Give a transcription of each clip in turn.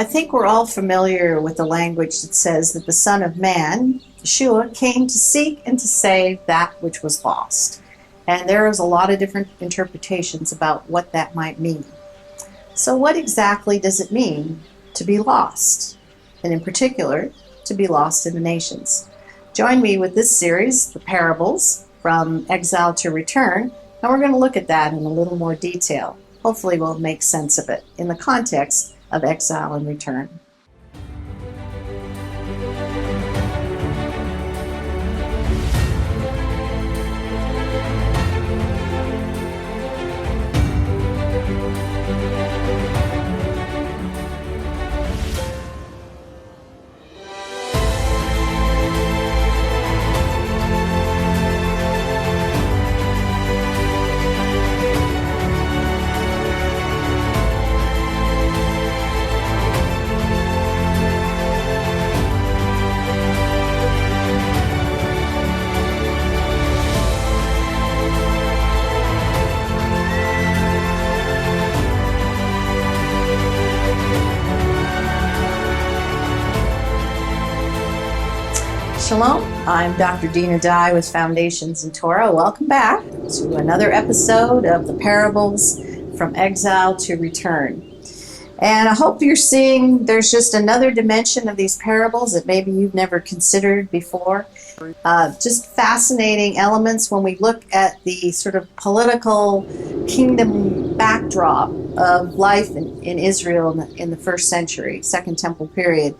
I think we're all familiar with the language that says that the Son of Man, Yeshua, came to seek and to save that which was lost. And there is a lot of different interpretations about what that might mean. So what exactly does it mean to be lost? And in particular, to be lost in the nations. Join me with this series, The Parables, From Exile to Return, and we're going to look at that in a little more detail. Hopefully we'll make sense of it in the context of exile and return. Shalom, I'm Dr. Dina Dye with Foundations in Torah. Welcome back to another episode of the Parables From Exile to Return. And I hope you're seeing there's just another dimension of these parables that maybe you've never considered before. Just fascinating elements when we look at the sort of political kingdom backdrop of life in Israel in the first century, Second Temple period.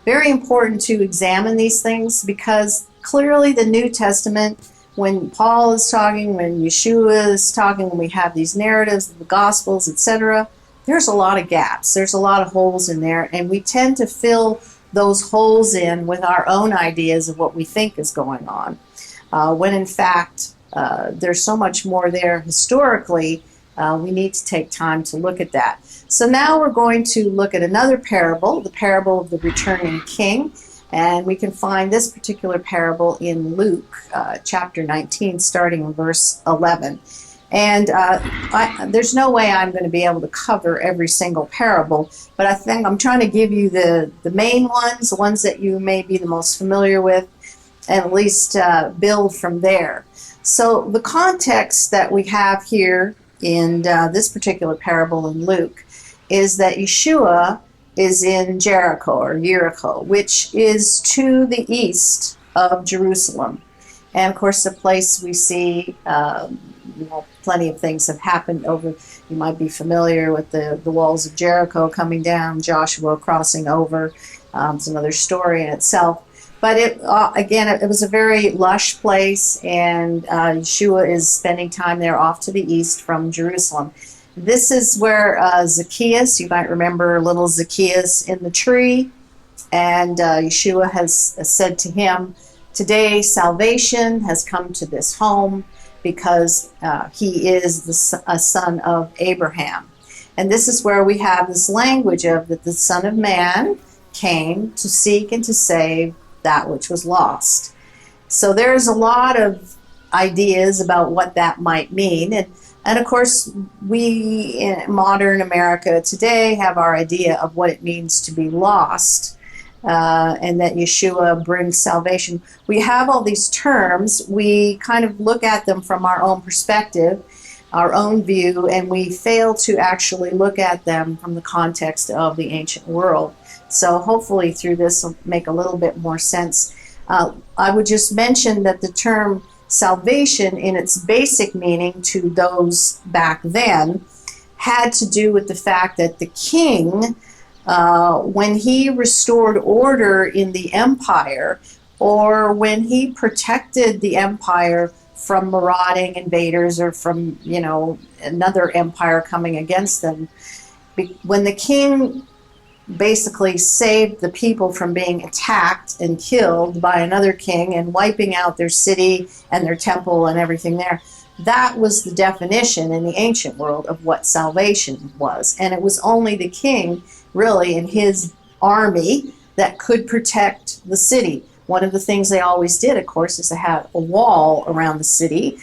Very important to examine these things because clearly the New Testament, when Paul is talking, when Yeshua is talking, when we have these narratives, the Gospels, etc., there's a lot of gaps. There's a lot of holes in there, and we tend to fill those holes in with our own ideas of what we think is going on, when in fact there's so much more there historically. We need to take time to look at that. So now we're going to look at another parable, the parable of the returning king, and we can find this particular parable in Luke chapter 19, starting in verse 11. And there's no way I'm going to be able to cover every single parable, but I think I'm trying to give you the main ones, the ones that you may be the most familiar with, and at least build from there. So the context that we have here in this particular parable in Luke is that Yeshua is in Jericho, which is to the east of Jerusalem. And of course, the place we see, plenty of things have happened over. You might be familiar with the walls of Jericho coming down, Joshua crossing over. It's another story in itself. But it was a very lush place, and Yeshua is spending time there off to the east from Jerusalem. This is where Zacchaeus, you might remember little Zacchaeus in the tree, and Yeshua has said to him, today salvation has come to this home because he is a son of Abraham. And this is where we have this language of that the Son of Man came to seek and to save that which was lost. So there's a lot of ideas about what that might mean. And of course, we in modern America today have our idea of what it means to be lost, and that Yeshua brings salvation. We have all these terms. We kind of look at them from our own perspective, our own view, and we fail to actually look at them from the context of the ancient world. So hopefully through this will make a little bit more sense. I would just mention that the term salvation in its basic meaning to those back then had to do with the fact that the king, when he restored order in the empire, or when he protected the empire from marauding invaders or from another empire coming against them, when the king basically saved the people from being attacked and killed by another king and wiping out their city and their temple and everything there. That was the definition in the ancient world of what salvation was. And it was only the king, really, and his army that could protect the city. One of the things they always did, of course, is to have a wall around the city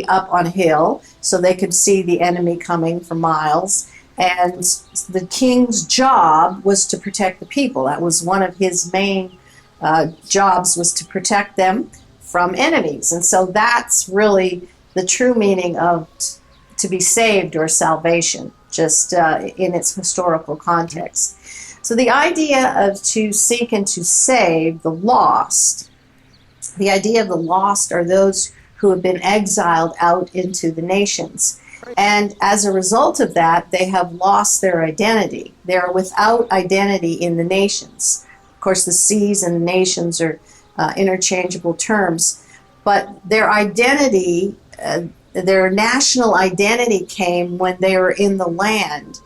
up on a hill, so they could see the enemy coming for miles. And the king's job was to protect the people. That was one of his main jobs, was to protect them from enemies. And so that's really the true meaning of to be saved or salvation, just in its historical context. So the idea of to seek and to save the lost, the idea of the lost are those who have been exiled out into the nations. And as a result of that, they have lost their identity. They are without identity in the nations. Of course, the seas and the nations are interchangeable terms, but their identity, their national identity came when they were in the land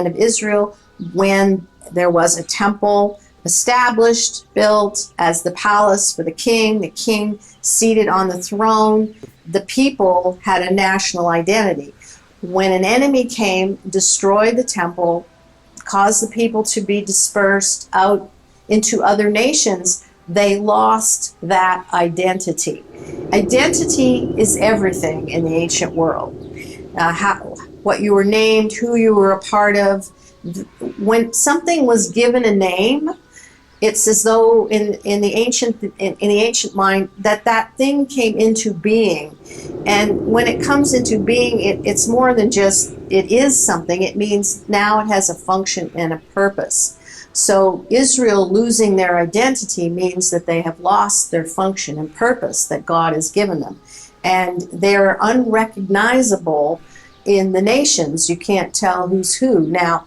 of Israel, when there was a temple established, built as the palace for the king seated on the throne. The people had a national identity. When an enemy came, destroyed the temple, caused the people to be dispersed out into other nations, they lost that identity. Identity is everything in the ancient world. What you were named, who you were a part of. When something was given a name, it's as though in the ancient mind that thing came into being. And when it comes into being, it's more than just it is something. It means now it has a function and a purpose. So Israel losing their identity means that they have lost their function and purpose that God has given them. And they're unrecognizable in the nations. You can't tell who's who. Now,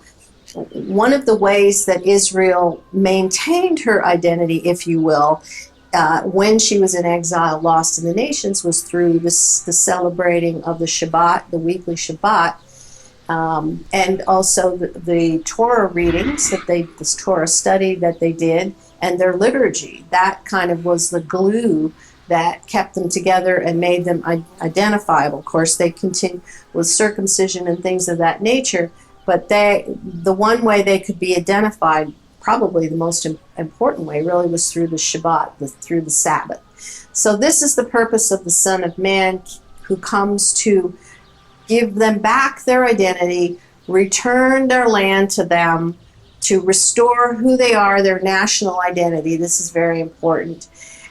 one of the ways that Israel maintained her identity, if you will, when she was in exile, lost in the nations, was through the celebrating of the Shabbat, the weekly Shabbat, and also the Torah readings this Torah study that they did, and their liturgy. That kind of was the glue that kept them together and made them identifiable. Of course, they continued with circumcision and things of that nature, but the one way they could be identified, probably the most important way, really was through the Shabbat, through the Sabbath. So this is the purpose of the Son of Man, who comes to give them back their identity, return their land to them, to restore who they are, their national identity. This is very important.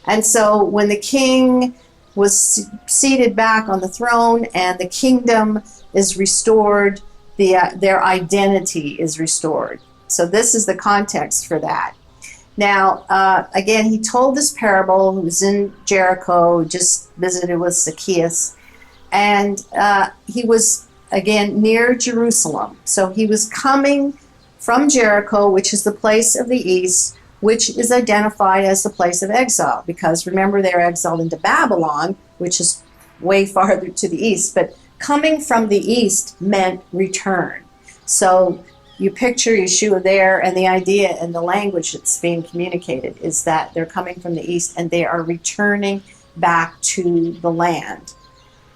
And so when the king was seated back on the throne and the kingdom is restored, their identity is restored. So this is the context for that. Now, again, he told this parable. He was in Jericho, just visited with Zacchaeus, and he was, again, near Jerusalem. So he was coming from Jericho, which is the place of the east, which is identified as the place of exile, because remember, they're exiled into Babylon, which is way farther to the east, but coming from the east meant return. So you picture Yeshua there, and the idea and the language that's being communicated is that they're coming from the east and they are returning back to the land.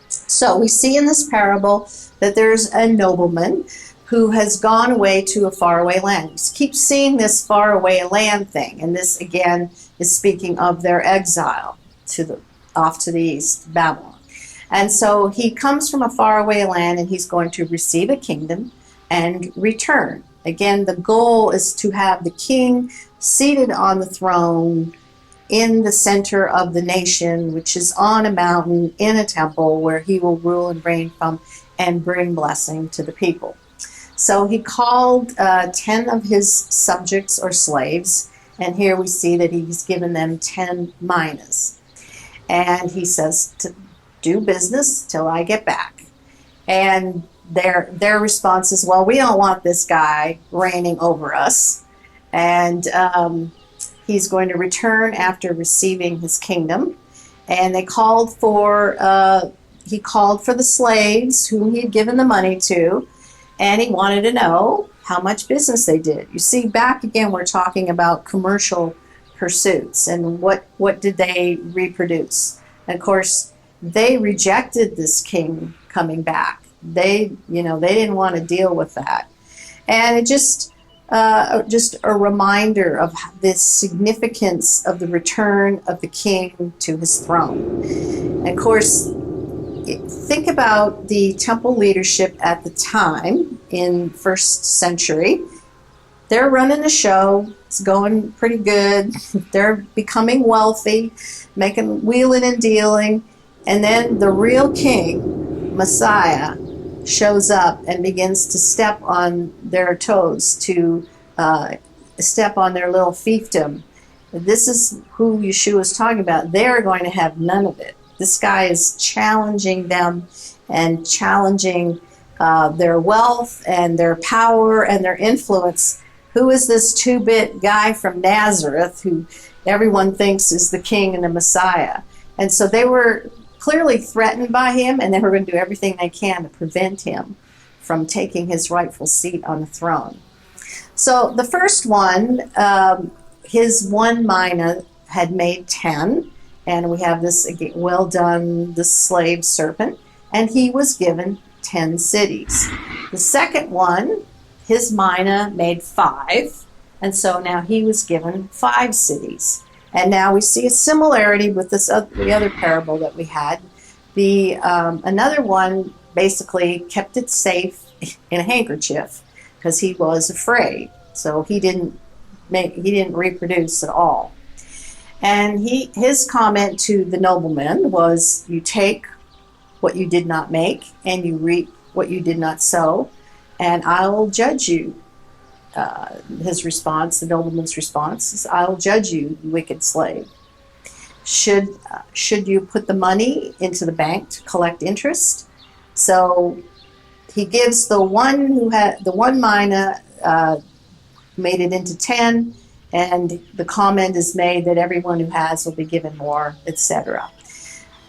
So we see in this parable that there's a nobleman who has gone away to a faraway land. You keep seeing this faraway land thing, and this again is speaking of their exile off to the east, Babylon. And so he comes from a faraway land, and he's going to receive a kingdom and return. Again, the goal is to have the king seated on the throne in the center of the nation, which is on a mountain in a temple where he will rule and reign from and bring blessing to the people. So he called 10 of his subjects or slaves, and here we see that he's given them 10 minas. And he says, to do business till I get back. And their response is, well, we don't want this guy reigning over us. And he's going to return after receiving his kingdom. And he called for the slaves whom he had given the money to, and he wanted to know how much business they did. You see, back again, we're talking about commercial pursuits, and what did they reproduce? And of course, they rejected this king coming back. They didn't want to deal with that. And it just a reminder of this significance of the return of the king to his throne. And of course, think about the temple leadership at the time in first century. They're running the show. It's going pretty good. They're becoming wealthy, wheeling and dealing. And then the real king, Messiah, shows up and begins to step on their toes, to step on their little fiefdom. This is who Yeshua is talking about. They're going to have none of it. This guy is challenging them and challenging their wealth and their power and their influence. Who is this two-bit guy from Nazareth who everyone thinks is the king and the Messiah? And so they were clearly threatened by him, and they were going to do everything they can to prevent him from taking his rightful seat on the throne. So the first one, his one mina had made 10, and we have this, again, well done, the slave serpent, and he was given 10 cities. The second one, his mina made 5, and so now he was given 5 cities. And now we see a similarity with the other parable that we had. Another one basically kept it safe in a handkerchief because he was afraid, so he didn't reproduce at all. And his comment to the nobleman was, "You take what you did not make, and you reap what you did not sow, and I will judge you." His response, the nobleman's response, is, "I will judge you, you wicked slave. Should you put the money into the bank to collect interest?" So he gives the one who had the one mina made it into 10, and the comment is made that everyone who has will be given more, etc.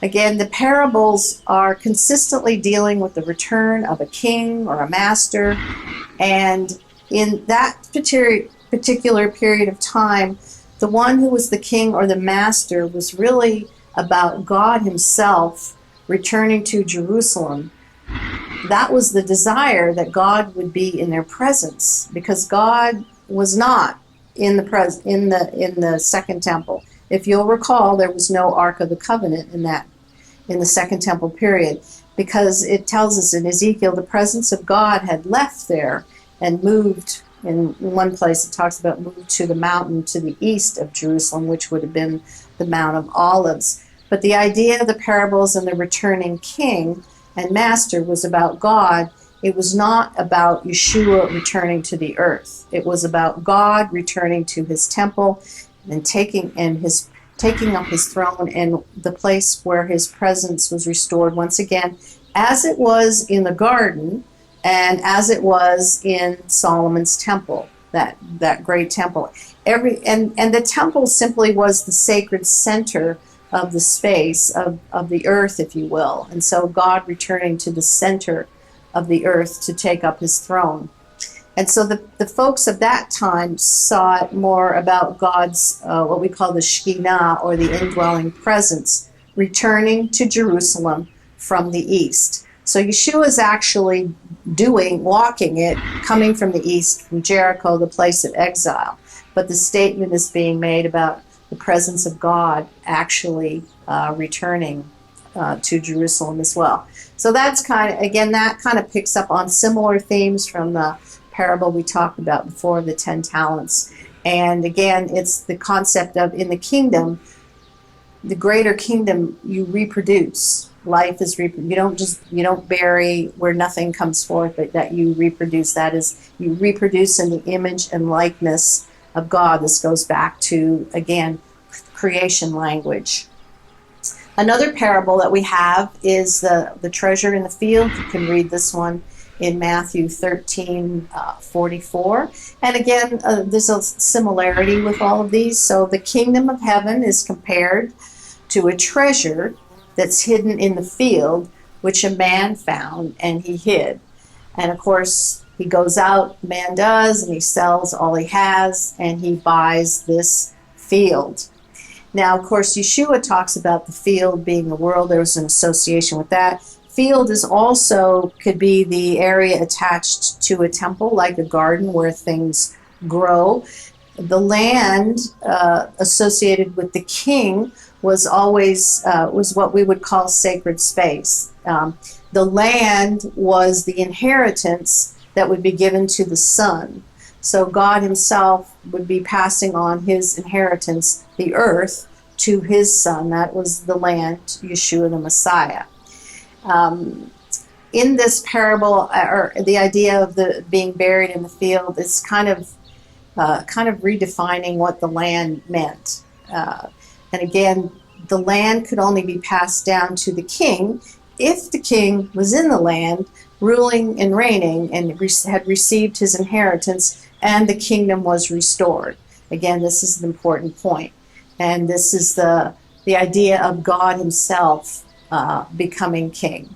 Again, the parables are consistently dealing with the return of a king or a master, and in that particular period of time, the one who was the king or the master was really about God himself returning to Jerusalem. That was the desire, that God would be in their presence, because God was not in the second temple. If you'll recall, there was no Ark of the Covenant in the second temple period, because it tells us in Ezekiel the presence of God had left there and moved. In one place it talks about moved to the mountain to the east of Jerusalem, which would have been the Mount of Olives. But the idea of the parables and the returning king and master was about God. It was not about Yeshua returning to the earth. It was about God returning to his temple and taking up his throne and the place where his presence was restored once again, as it was in the garden and as it was in Solomon's temple, that great temple. And the temple simply was the sacred center of the space of the earth, if you will. And so God returning to the center of the earth to take up his throne. And so the folks of that time saw it more about God's, what we call the Shekinah, or the indwelling presence, returning to Jerusalem from the east. So Yeshua is actually walking it, coming from the east, from Jericho, the place of exile. But the statement is being made about the presence of God actually returning to Jerusalem as well. So that's that kind of picks up on similar themes from the parable we talked about before, the 10 talents. And again, it's the concept of, in the kingdom, the greater kingdom, you reproduce. Life is you don't bury where nothing comes forth, but that you reproduce. That is, you reproduce in the image and likeness of God. This goes back to, again, creation language. Another parable that we have is the treasure in the field. You can read this one in Matthew 13:44. And again, there's a similarity with all of these. So the kingdom of heaven is compared to a treasure that's hidden in the field, which a man found and he hid. And of course, he goes out, man does, and he sells all he has, and he buys this field. Now, of course, Yeshua talks about the field being the world. There was an association with that. Field is also, could be the area attached to a temple, like a garden where things grow. The land associated with the king was always was what we would call sacred space. The land was the inheritance that would be given to the son. So God himself would be passing on his inheritance, the earth, to his son. That was the land, Yeshua the Messiah. In this parable, or the idea of the being buried in the field, is kind of redefining what the land meant. And again, the land could only be passed down to the king if the king was in the land, ruling and reigning, and had received his inheritance, and the kingdom was restored. Again, this is an important point. And this is the idea of God himself becoming king.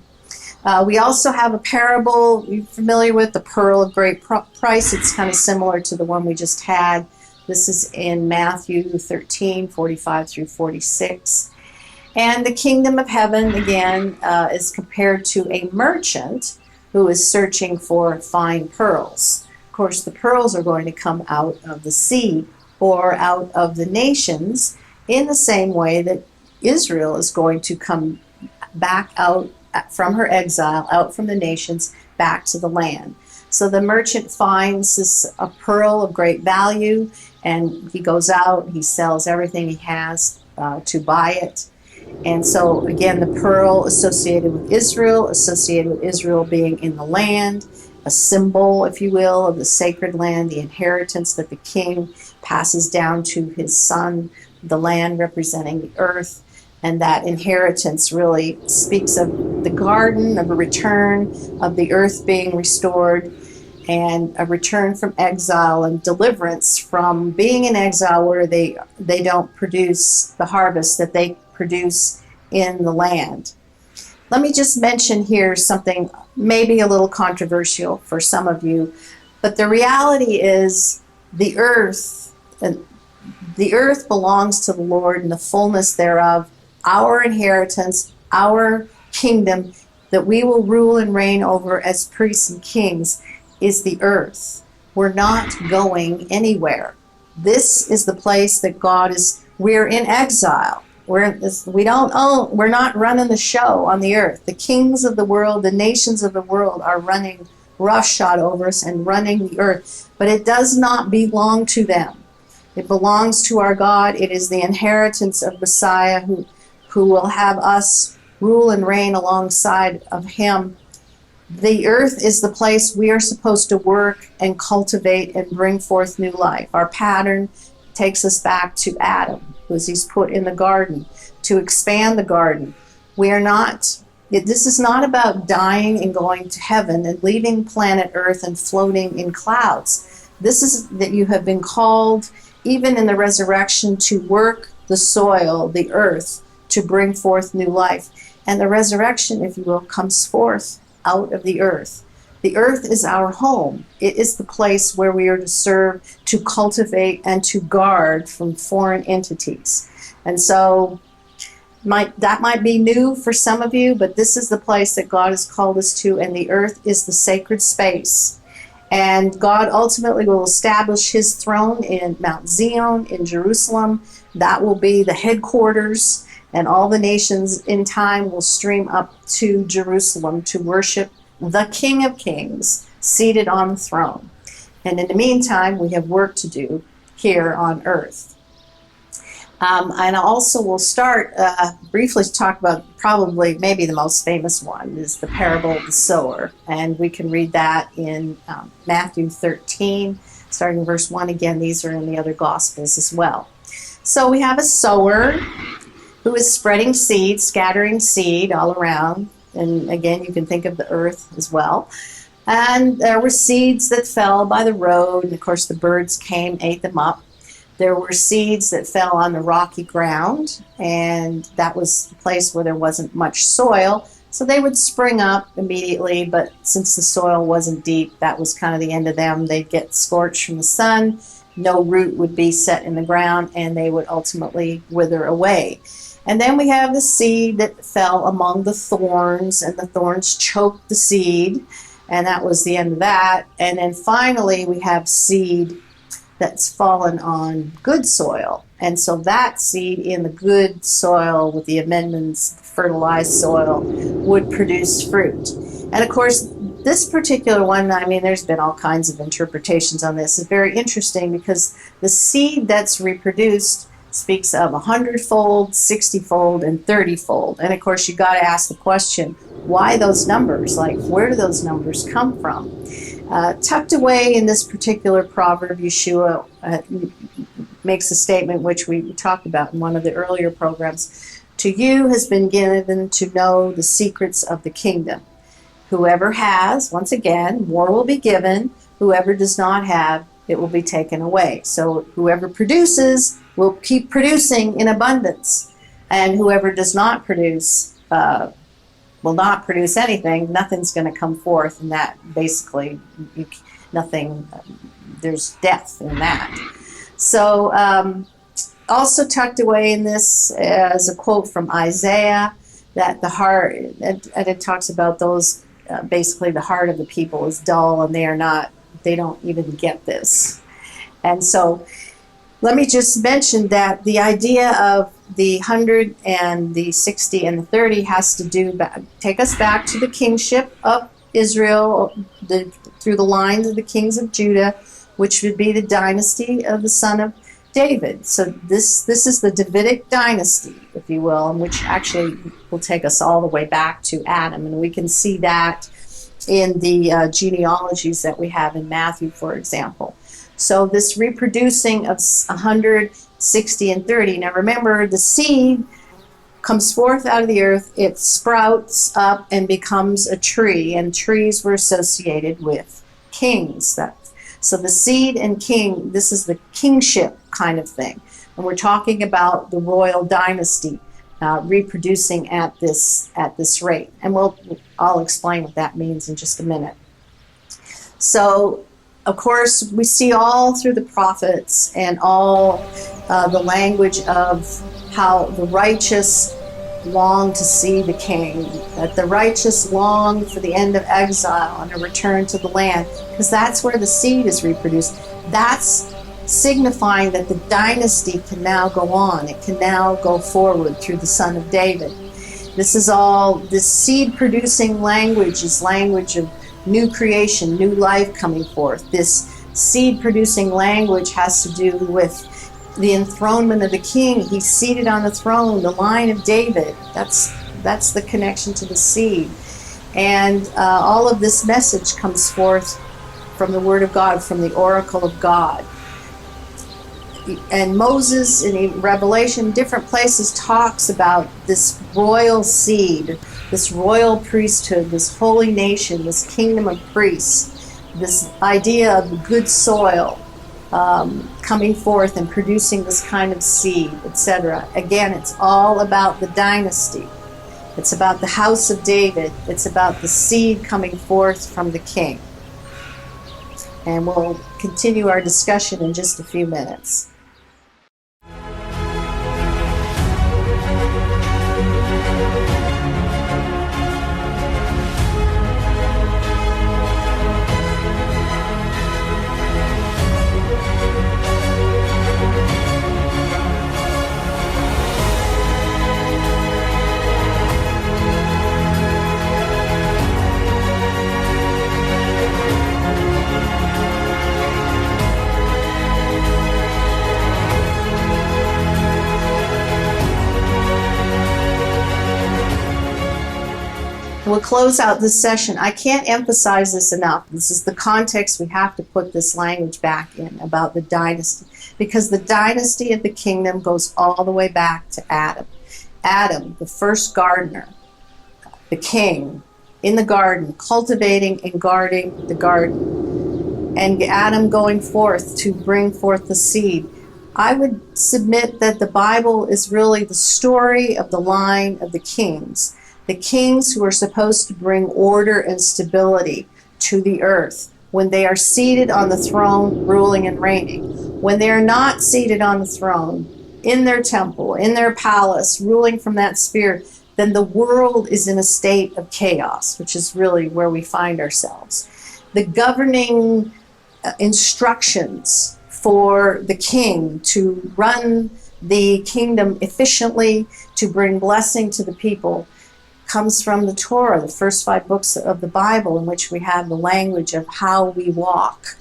We also have a parable you're familiar with, the pearl of great price. It's kind of similar to the one we just had. This is in Matthew 13:45 through 46. And the kingdom of heaven, again, is compared to a merchant who is searching for fine pearls. Of course, the pearls are going to come out of the sea or out of the nations, in the same way that Israel is going to come back out from her exile, out from the nations, back to the land. So the merchant finds a pearl of great value, and he goes out, he sells everything he has to buy it. And so again, the pearl associated with Israel being in the land, a symbol, if you will, of the sacred land, the inheritance that the king passes down to his son, the land representing the earth. And that inheritance really speaks of the garden, of a return, of the earth being restored, and a return from exile and deliverance from being in exile where they don't produce the harvest that they produce in the land. Let me just mention here something maybe a little controversial for some of you, but the reality is the earth belongs to the Lord and the fullness thereof. Our inheritance, our kingdom that we will rule and reign over as priests and kings is the earth. We're not going anywhere. This is the place that God is. We're in exile. We're not running the show on the earth. The kings of the world, the nations of the world are running roughshod over us and running the earth. But it does not belong to them. It belongs to our God. It is the inheritance of Messiah who will have us rule and reign alongside of him. The earth is the place we are supposed to work and cultivate and bring forth new life. Our pattern takes us back to Adam, who he's put in the garden to expand the garden. This is not about dying and going to heaven and leaving planet Earth and floating in clouds. This is that you have been called, even in the resurrection, to work the soil, the earth, to bring forth new life. And the resurrection, if you will, comes forth out of the earth. The earth is our home. It is the place where we are to serve, to cultivate, and to guard from foreign entities. And so that might be new for some of you, but this is the place that God has called us to, and the earth is the sacred space. And God ultimately will establish his throne in Mount Zion, in Jerusalem. That will be the headquarters, and all the nations in time will stream up to Jerusalem to worship the King of Kings seated on the throne. And in the meantime, we have work to do here on earth. And I also will start briefly to talk about probably maybe the most famous one is the parable of the sower. And we can read that in Matthew 13, starting verse 1. Again, these are in the other Gospels as well. So we have a sower who is spreading seed, scattering seed all around. And again, you can think of the earth as well. And there were seeds that fell by the road, and of course the birds came, ate them up. There were seeds that fell on the rocky ground, and that was a place where there wasn't much soil, so they would spring up immediately, but since the soil wasn't deep, that was kind of the end of them. They'd get scorched from the sun, no root would be set in the ground, and they would ultimately wither away. And then we have the seed that fell among the thorns, and the thorns choked the seed, and that was the end of that. And then finally we have seed that's fallen on good soil. And so that seed in the good soil with the amendments, fertilized soil, would produce fruit. And of course, this particular one, I mean, there's been all kinds of interpretations on this. It's very interesting because the seed that's reproduced speaks of 100-fold, 60-fold, and 30-fold. And of course, you got to ask the question, why those numbers? Like, where do those numbers come from? Tucked away in this particular proverb, Yeshua makes a statement which we talked about in one of the earlier programs. To you has been given to know the secrets of the kingdom. Whoever has, once again, more will be given. Whoever does not have, it will be taken away. So whoever produces will keep producing in abundance. And whoever does not produce will not produce anything. Nothing's going to come forth, and that basically, nothing, there's death in that. So also tucked away in this is a quote from Isaiah, that the heart, and it talks about those, basically the heart of the people is dull, and they don't even get this. And so let me just mention that the idea of the 100 and the 60 and the 30 has to take us back to the kingship of Israel through the lines of the kings of Judah, which would be the dynasty of the son of David. So this is the Davidic dynasty, if you will, which actually will take us all the way back to Adam. And we can see that in the genealogies that we have in Matthew, for example. So this reproducing of 100, 60, and 30. Now remember, the seed comes forth out of the earth, it sprouts up and becomes a tree, and trees were associated with kings. So the seed and king, this is the kingship kind of thing. And we're talking about the royal dynasty reproducing at this rate. And I'll explain what that means in just a minute. So, of course, we see all through the prophets and all the language of how the righteous long to see the king, that the righteous long for the end of exile and a return to the land, because that's where the seed is reproduced. That's signifying that the dynasty can now go on. It can now go forward through the son of David. This seed-producing language is language of new creation, new life coming forth. This seed-producing language has to do with the enthronement of the king. He's seated on the throne, the line of David. That's the connection to the seed. And all of this message comes forth from the Word of God, from the oracle of God. And Moses, in Revelation, different places, talks about this royal seed, this royal priesthood, this holy nation, this kingdom of priests, this idea of the good soil coming forth and producing this kind of seed, etc. Again, it's all about the dynasty. It's about the house of David. It's about the seed coming forth from the king. And we'll continue our discussion in just a few minutes. We'll close out this session. I can't emphasize this enough. This is the context we have to put this language back in about the dynasty, because the dynasty of the kingdom goes all the way back to Adam. Adam, the first gardener, the king, in the garden, cultivating and guarding the garden, and Adam going forth to bring forth the seed. I would submit that the Bible is really the story of the line of the kings who are supposed to bring order and stability to the earth when they are seated on the throne, ruling and reigning. When they are not seated on the throne, in their temple, in their palace, ruling from that sphere, then the world is in a state of chaos, which is really where we find ourselves. The governing instructions for the king to run the kingdom efficiently, to bring blessing to the people, comes from the Torah, the first 5 books of the Bible, in which we have the language of how we walk.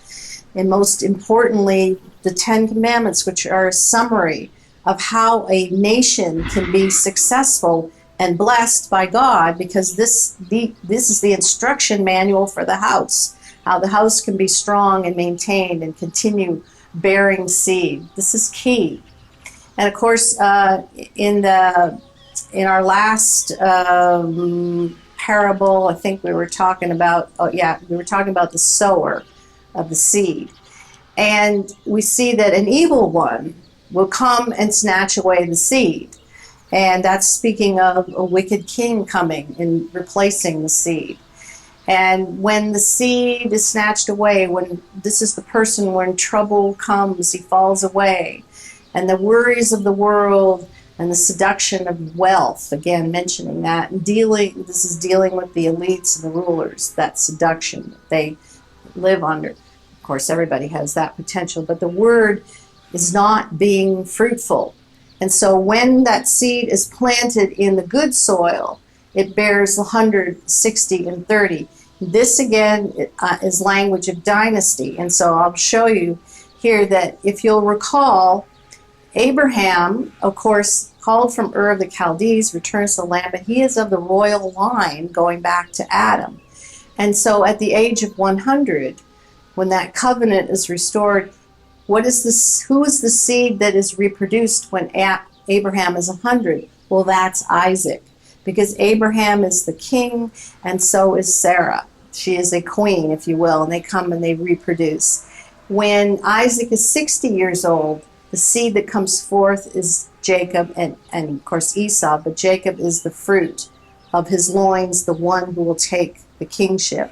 And most importantly, the 10 Commandments, which are a summary of how a nation can be successful and blessed by God, because this is the instruction manual for the house, how the house can be strong and maintained and continue bearing seed. This is key. And of course, in our last parable, I think we were talking about, the sower of the seed. And we see that an evil one will come and snatch away the seed. And that's speaking of a wicked king coming and replacing the seed. And when the seed is snatched away, when this is the person when trouble comes, he falls away. And the worries of the world and the seduction of wealth, again mentioning that, and this is dealing with the elites and the rulers, that seduction that they live under. Of course, everybody has that potential, but the word is not being fruitful. And so when that seed is planted in the good soil, it bears 100, 60, and 30. This again is language of dynasty. And so I'll show you here that if you'll recall, Abraham, of course, called from Ur of the Chaldees, returns to the land, but he is of the royal line going back to Adam. And so at the age of 100, when that covenant is restored, who is the seed that is reproduced when Abraham is 100? Well, that's Isaac, because Abraham is the king, and so is Sarah. She is a queen, if you will, and they come and they reproduce. When Isaac is 60 years old, the seed that comes forth is Jacob and of course Esau, but Jacob is the fruit of his loins, the one who will take the kingship.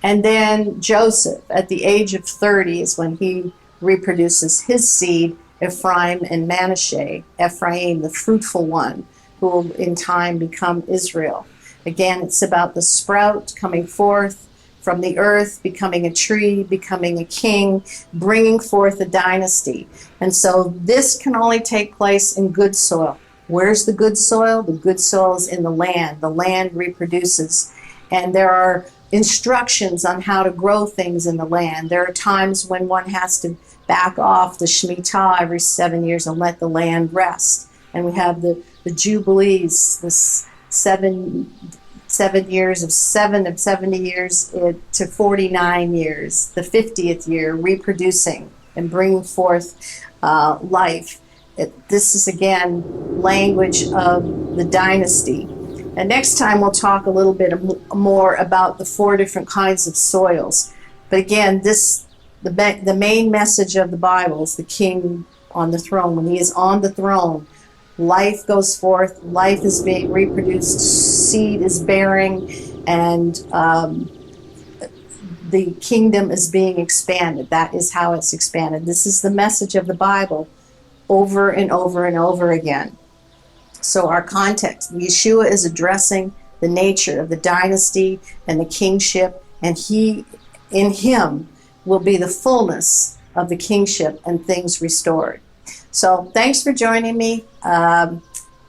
And then Joseph, at the age of 30, is when he reproduces his seed, Ephraim and Manasseh. Ephraim, the fruitful one, who will in time become Israel. Again, it's about the sprout coming forth from the earth, becoming a tree, becoming a king, bringing forth a dynasty. And so this can only take place in good soil. Where's the good soil? The good soil is in the land. The land reproduces. And there are instructions on how to grow things in the land. There are times when one has to back off the Shemitah every 7 years and let the land rest. And we have the Jubilees, this 7 years of 70 years to 49 years, the 50th year, reproducing and bringing forth life. This is, again, language of the dynasty. And next time we'll talk a little bit more about the 4 different kinds of soils. But again, the main message of the Bible is the king on the throne. When he is on the throne, life goes forth, life is being reproduced, seed is bearing, and the kingdom is being expanded. That is how it's expanded. This is the message of the Bible over and over and over again. So our context, Yeshua is addressing the nature of the dynasty and the kingship, and in him will be the fullness of the kingship and things restored. So thanks for joining me.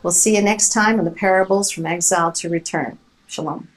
We'll see you next time in the Parables from Exile to Return. Shalom.